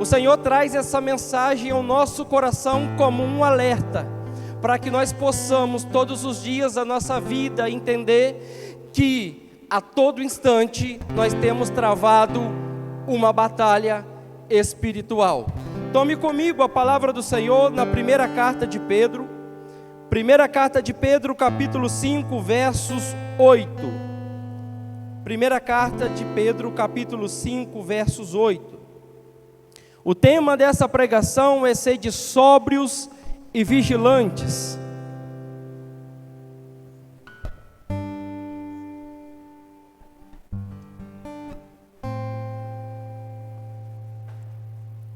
O Senhor traz essa mensagem ao nosso coração como um alerta, para que nós possamos todos os dias da nossa vida entender que a todo instante nós temos travado uma batalha espiritual. Tome comigo a palavra do Senhor na primeira carta de Pedro, capítulo 5, versos 8. Primeira carta de Pedro, capítulo 5, versos 8. O tema dessa pregação é ser de sóbrios e vigilantes.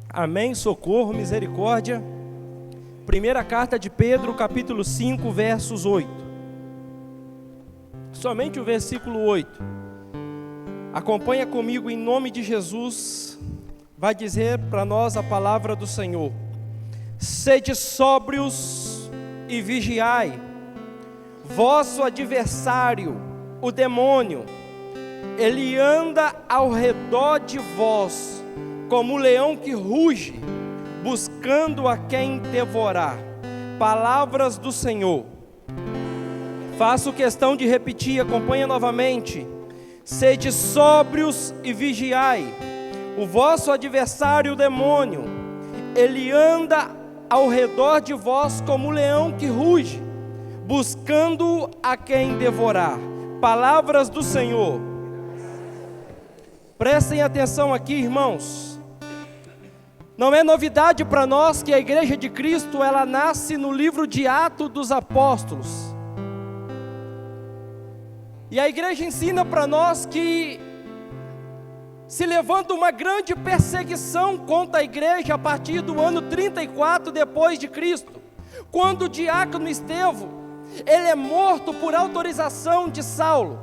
Amém, socorro, misericórdia. Primeira carta de Pedro, capítulo 5, versos 8. Somente o versículo 8. Acompanha comigo em nome de Jesus. Vai dizer para nós a palavra do Senhor: sede sóbrios e vigiai. Vosso adversário, o demônio, ele anda ao redor de vós, como um leão que ruge, buscando a quem devorar. Palavras do Senhor. Faço questão de repetir, acompanha novamente. Sede sóbrios e vigiai. O vosso adversário, o demônio, ele anda ao redor de vós como um leão que ruge, buscando a quem devorar. Palavras do Senhor. Prestem atenção aqui, irmãos. Não é novidade para nós que a Igreja de Cristo, ela nasce no livro de Atos dos Apóstolos. E a igreja ensina para nós que se levanta uma grande perseguição contra a igreja a partir do ano 34 depois de Cristo, quando o diácono Estevão, ele é morto por autorização de Saulo.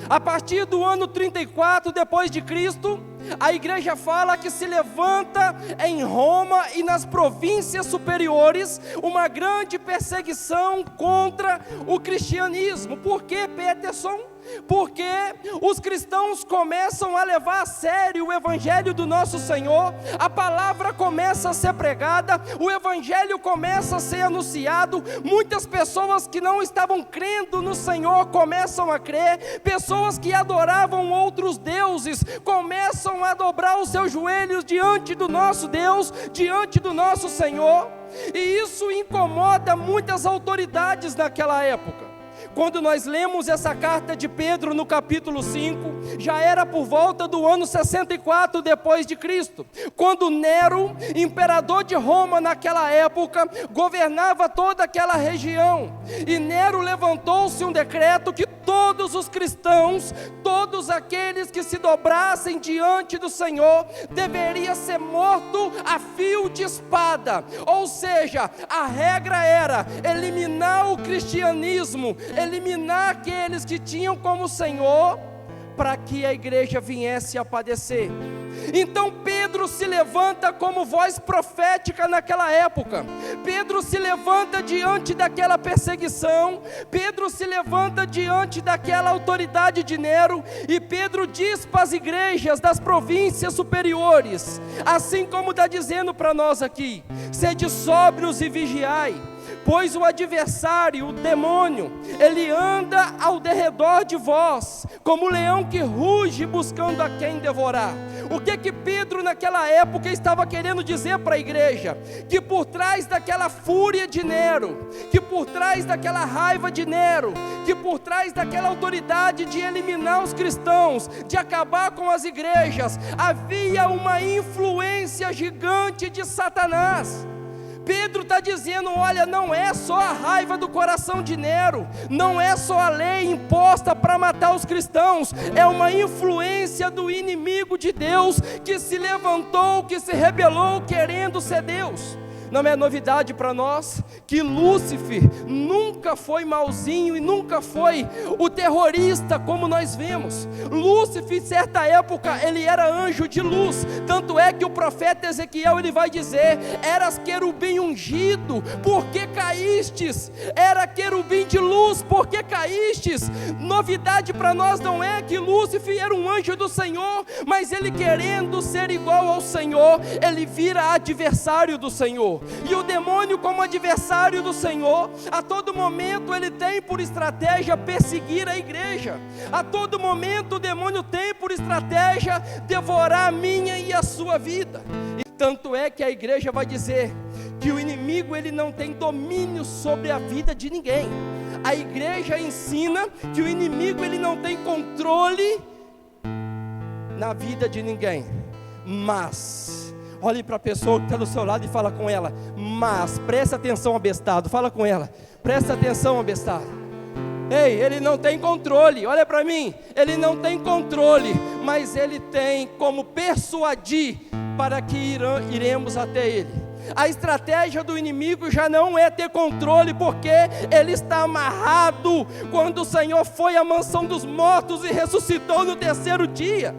A partir do ano 34 depois de Cristo, a igreja fala que se levanta em Roma e nas províncias superiores uma grande perseguição contra o cristianismo. Por que, Peterson? Porque os cristãos começam a levar a sério o evangelho do nosso Senhor, a palavra começa a ser pregada, o evangelho começa a ser anunciado, muitas pessoas que não estavam crendo no Senhor começam a crer, pessoas que adoravam outros deuses começam a dobrar os seus joelhos diante do nosso Deus, diante do nosso Senhor, e isso incomoda muitas autoridades naquela época. Quando nós lemos essa carta de Pedro no capítulo 5, já era por volta do ano 64 depois de Cristo, quando Nero, imperador de Roma naquela época, governava toda aquela região, e Nero levantou-se um decreto que todos os cristãos, todos aqueles que se dobrassem diante do Senhor, deveria ser morto a fio de espada, ou seja, a regra era eliminar o cristianismo, eliminar aqueles que tinham como Senhor, para que a igreja viesse a padecer. Então Pedro se levanta como voz profética naquela época, Pedro se levanta diante daquela perseguição, Pedro se levanta diante daquela autoridade de Nero, e Pedro diz para as igrejas das províncias superiores, assim como está dizendo para nós aqui: sede sóbrios e vigiai, pois o adversário, o demônio, ele anda ao derredor de vós, como um leão que ruge buscando a quem devorar. O que Pedro naquela época estava querendo dizer para a igreja? Que por trás daquela fúria de Nero, que por trás daquela raiva de Nero, que por trás daquela autoridade de eliminar os cristãos, de acabar com as igrejas, havia uma influência gigante de Satanás. Pedro está dizendo: olha, não é só a raiva do coração de Nero, não é só a lei imposta para matar os cristãos, é uma influência do inimigo de Deus, que se levantou, que se rebelou querendo ser Deus. Não é novidade para nós que Lúcifer nunca foi malzinho e nunca foi o terrorista como nós vemos. Lúcifer, em certa época, ele era anjo de luz. Tanto é que o profeta Ezequiel, ele vai dizer: eras querubim ungido, por que caístes? Era querubim de luz, por que caístes? Novidade para nós não é que Lúcifer era um anjo do Senhor, mas ele, querendo ser igual ao Senhor, ele vira adversário do Senhor. E o demônio, como adversário do Senhor, a todo momento ele tem por estratégia perseguir a igreja. A todo momento o demônio tem por estratégia devorar a minha e a sua vida. E tanto é que a igreja vai dizer que o inimigo, ele não tem domínio sobre a vida de ninguém. A igreja ensina que o inimigo, ele não tem controle na vida de ninguém. Mas olhe para a pessoa que está do seu lado e fala com ela: mas, presta atenção, abestado. Fala com ela: presta atenção, abestado. Ei, ele não tem controle, olha para mim. Ele não tem controle, mas ele tem como persuadir para que iremos até ele. A estratégia do inimigo já não é ter controle, porque ele está amarrado quando o Senhor foi à mansão dos mortos e ressuscitou no terceiro dia.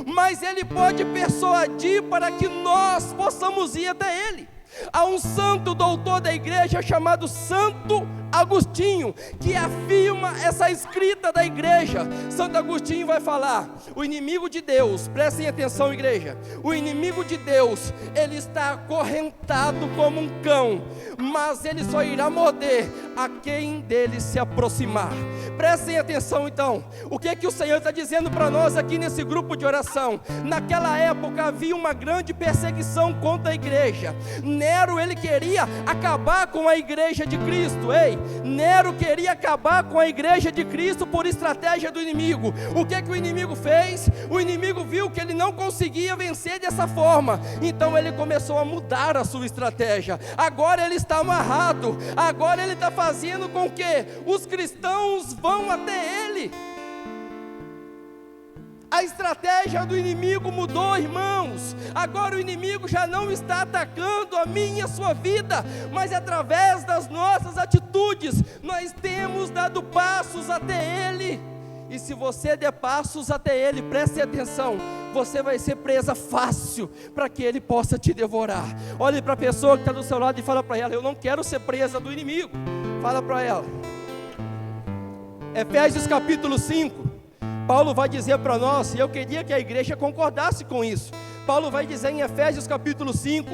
Mas ele pode persuadir para que nós possamos ir até ele. Há um santo doutor da igreja chamado Santo Agostinho, que afirma essa escrita da igreja. Santo Agostinho vai falar: o inimigo de Deus, prestem atenção, igreja, o inimigo de Deus, ele está acorrentado como um cão, mas ele só irá morder a quem dele se aproximar. Prestem atenção então, o que o Senhor está dizendo para nós aqui nesse grupo de oração? Naquela época havia uma grande perseguição contra a igreja. Nero, ele queria acabar com a igreja de Cristo. Ei, Nero queria acabar com a igreja de Cristo por estratégia do inimigo. O que o inimigo fez? O inimigo viu que ele não conseguia vencer dessa forma, então ele começou a mudar a sua estratégia. Agora ele está amarrado, agora ele está fazendo com que os cristãos vão até ele. A estratégia do inimigo mudou, irmãos. Agora o inimigo já não está atacando a minha e a sua vida, mas através das nossas atitudes, nós temos dado passos até ele. E se você der passos até ele, preste atenção, você vai ser presa fácil para que ele possa te devorar. Olhe para a pessoa que está do seu lado e fala para ela: eu não quero ser presa do inimigo. Fala para ela. Efésios capítulo 5. Paulo vai dizer para nós, e eu queria que a igreja concordasse com isso. Paulo vai dizer em Efésios capítulo 5,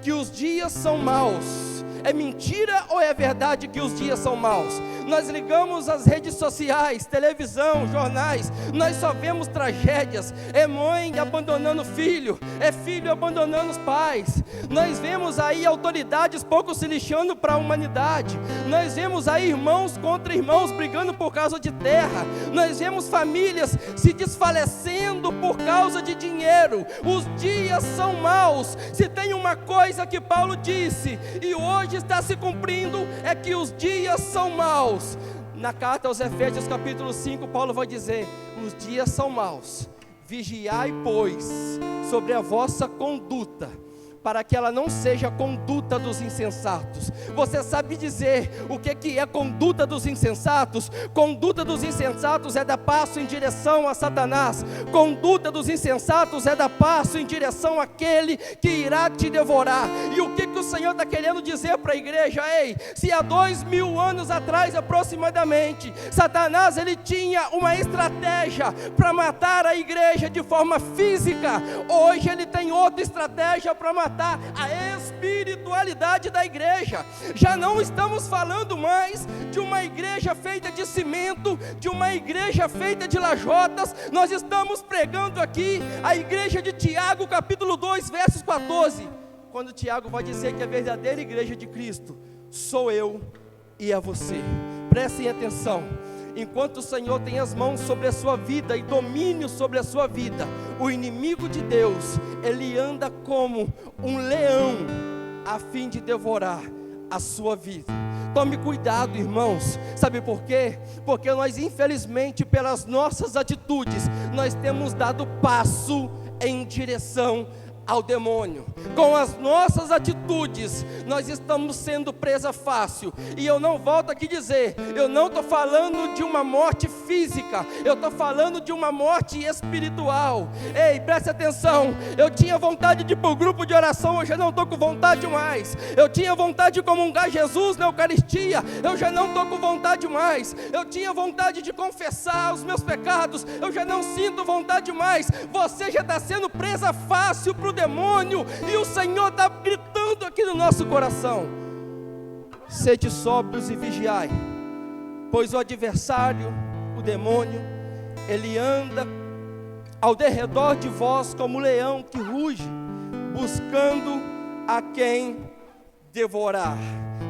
que os dias são maus. É mentira ou é verdade que os dias são maus? Nós ligamos as redes sociais, televisão, jornais, nós só vemos tragédias. É mãe abandonando filho, é filho abandonando os pais. Nós vemos aí autoridades pouco se lixando para a humanidade. Nós vemos aí irmãos contra irmãos brigando por causa de terra. Nós vemos famílias se desfalecendo por causa de dinheiro. Os dias são maus. Se tem uma coisa que Paulo disse, e hoje está se cumprindo, é que os dias são maus. Na carta aos Efésios capítulo 5, Paulo vai dizer: os dias são maus, vigiai pois sobre a vossa conduta, para que ela não seja conduta dos insensatos. Você sabe dizer o que é conduta dos insensatos? Conduta dos insensatos é dar passo em direção a Satanás. Conduta dos insensatos é dar passo em direção àquele que irá te devorar. E o que o Senhor está querendo dizer para a igreja? Ei, se há 2000 anos atrás aproximadamente, Satanás ele tinha uma estratégia para matar a igreja de forma física, hoje ele tem outra estratégia para matar a espiritualidade da igreja. Já não estamos falando mais de uma igreja feita de cimento, de uma igreja feita de lajotas. Nós estamos pregando aqui a igreja de Tiago capítulo 2 versos 14, quando Tiago vai dizer que a verdadeira igreja de Cristo sou eu e é você. Prestem atenção. Enquanto o Senhor tem as mãos sobre a sua vida e domínio sobre a sua vida, o inimigo de Deus, ele anda como um leão a fim de devorar a sua vida. Tome cuidado, irmãos. Sabe por quê? Porque nós, infelizmente, pelas nossas atitudes, nós temos dado passo em direção ao demônio. Com as nossas atitudes, nós estamos sendo presa fácil. E eu não volto aqui dizer, eu não estou falando de uma morte física, eu estou falando de uma morte espiritual. Ei, preste atenção, eu tinha vontade de ir para o grupo de oração, eu já não estou com vontade mais. Eu tinha vontade de comungar Jesus na Eucaristia, eu já não estou com vontade mais. Eu tinha vontade de confessar os meus pecados, eu já não sinto vontade mais. Você já está sendo presa fácil para o demônio, e o Senhor está gritando aqui no nosso coração: sede sóbrios e vigiai, pois o adversário, o demônio, ele anda ao derredor de vós como um leão que ruge, buscando a quem devorar.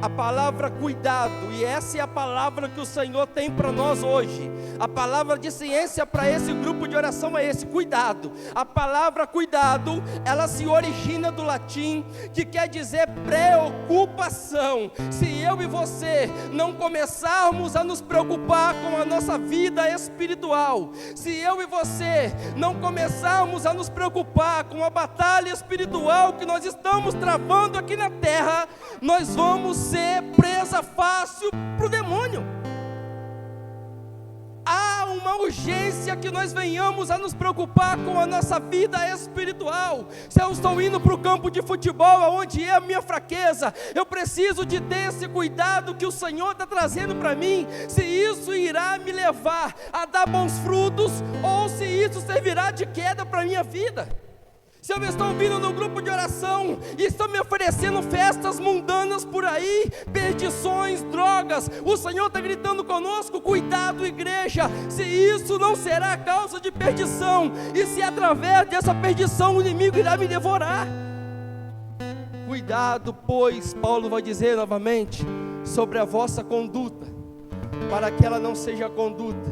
A palavra cuidado, e essa é a palavra que o Senhor tem para nós hoje. A palavra de ciência para esse grupo de oração é esse: cuidado. A palavra cuidado, ela se origina do latim, que quer dizer preocupação. Se eu e você não começarmos a nos preocupar com a nossa vida espiritual, se eu e você não começarmos a nos preocupar com a batalha espiritual que nós estamos travando aqui na terra, nós vamos ser presa fácil para o demônio. Há uma urgência que nós venhamos a nos preocupar com a nossa vida espiritual. Se eu estou indo para o campo de futebol, onde é a minha fraqueza, eu preciso de ter esse cuidado que o Senhor está trazendo para mim, se isso irá me levar a dar bons frutos, ou se isso servirá de queda para a minha vida. Se eu estou vindo no grupo de oração e estão me oferecendo festas mundanas por aí, perdições, drogas, o Senhor está gritando conosco: cuidado, igreja, se isso não será causa de perdição, e se através dessa perdição o inimigo irá me devorar. Cuidado, pois, Paulo vai dizer novamente, sobre a vossa conduta, para que ela não seja a conduta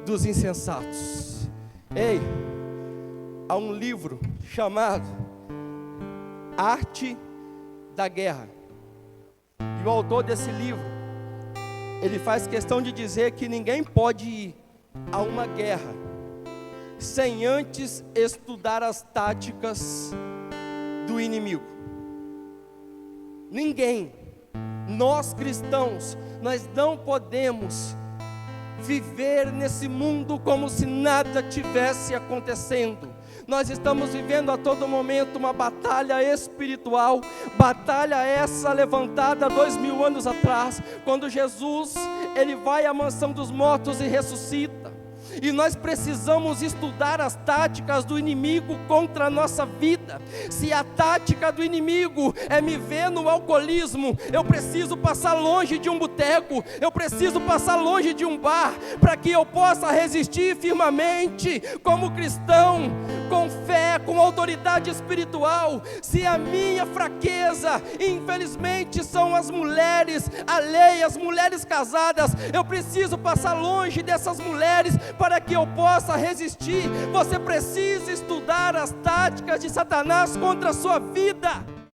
dos insensatos. Ei, há um livro chamado Arte da Guerra, e o autor desse livro, ele faz questão de dizer que ninguém pode ir a uma guerra sem antes estudar as táticas do inimigo. Ninguém. Nós cristãos, nós não podemos viver nesse mundo como se nada tivesse acontecendo. Nós estamos vivendo a todo momento uma batalha espiritual, batalha essa levantada 2000 anos atrás, quando Jesus, ele vai à mansão dos mortos e ressuscita. E nós precisamos estudar as táticas do inimigo contra a nossa vida. Se a tática do inimigo é me ver no alcoolismo, eu preciso passar longe de um boteco, eu preciso passar longe de um bar, para que eu possa resistir firmemente como cristão, com fé, com autoridade espiritual. Se a minha fraqueza, infelizmente, são as mulheres alheias, mulheres casadas, eu preciso passar longe dessas mulheres para que eu possa resistir. Você precisa estudar as táticas de Satanás contra a sua vida.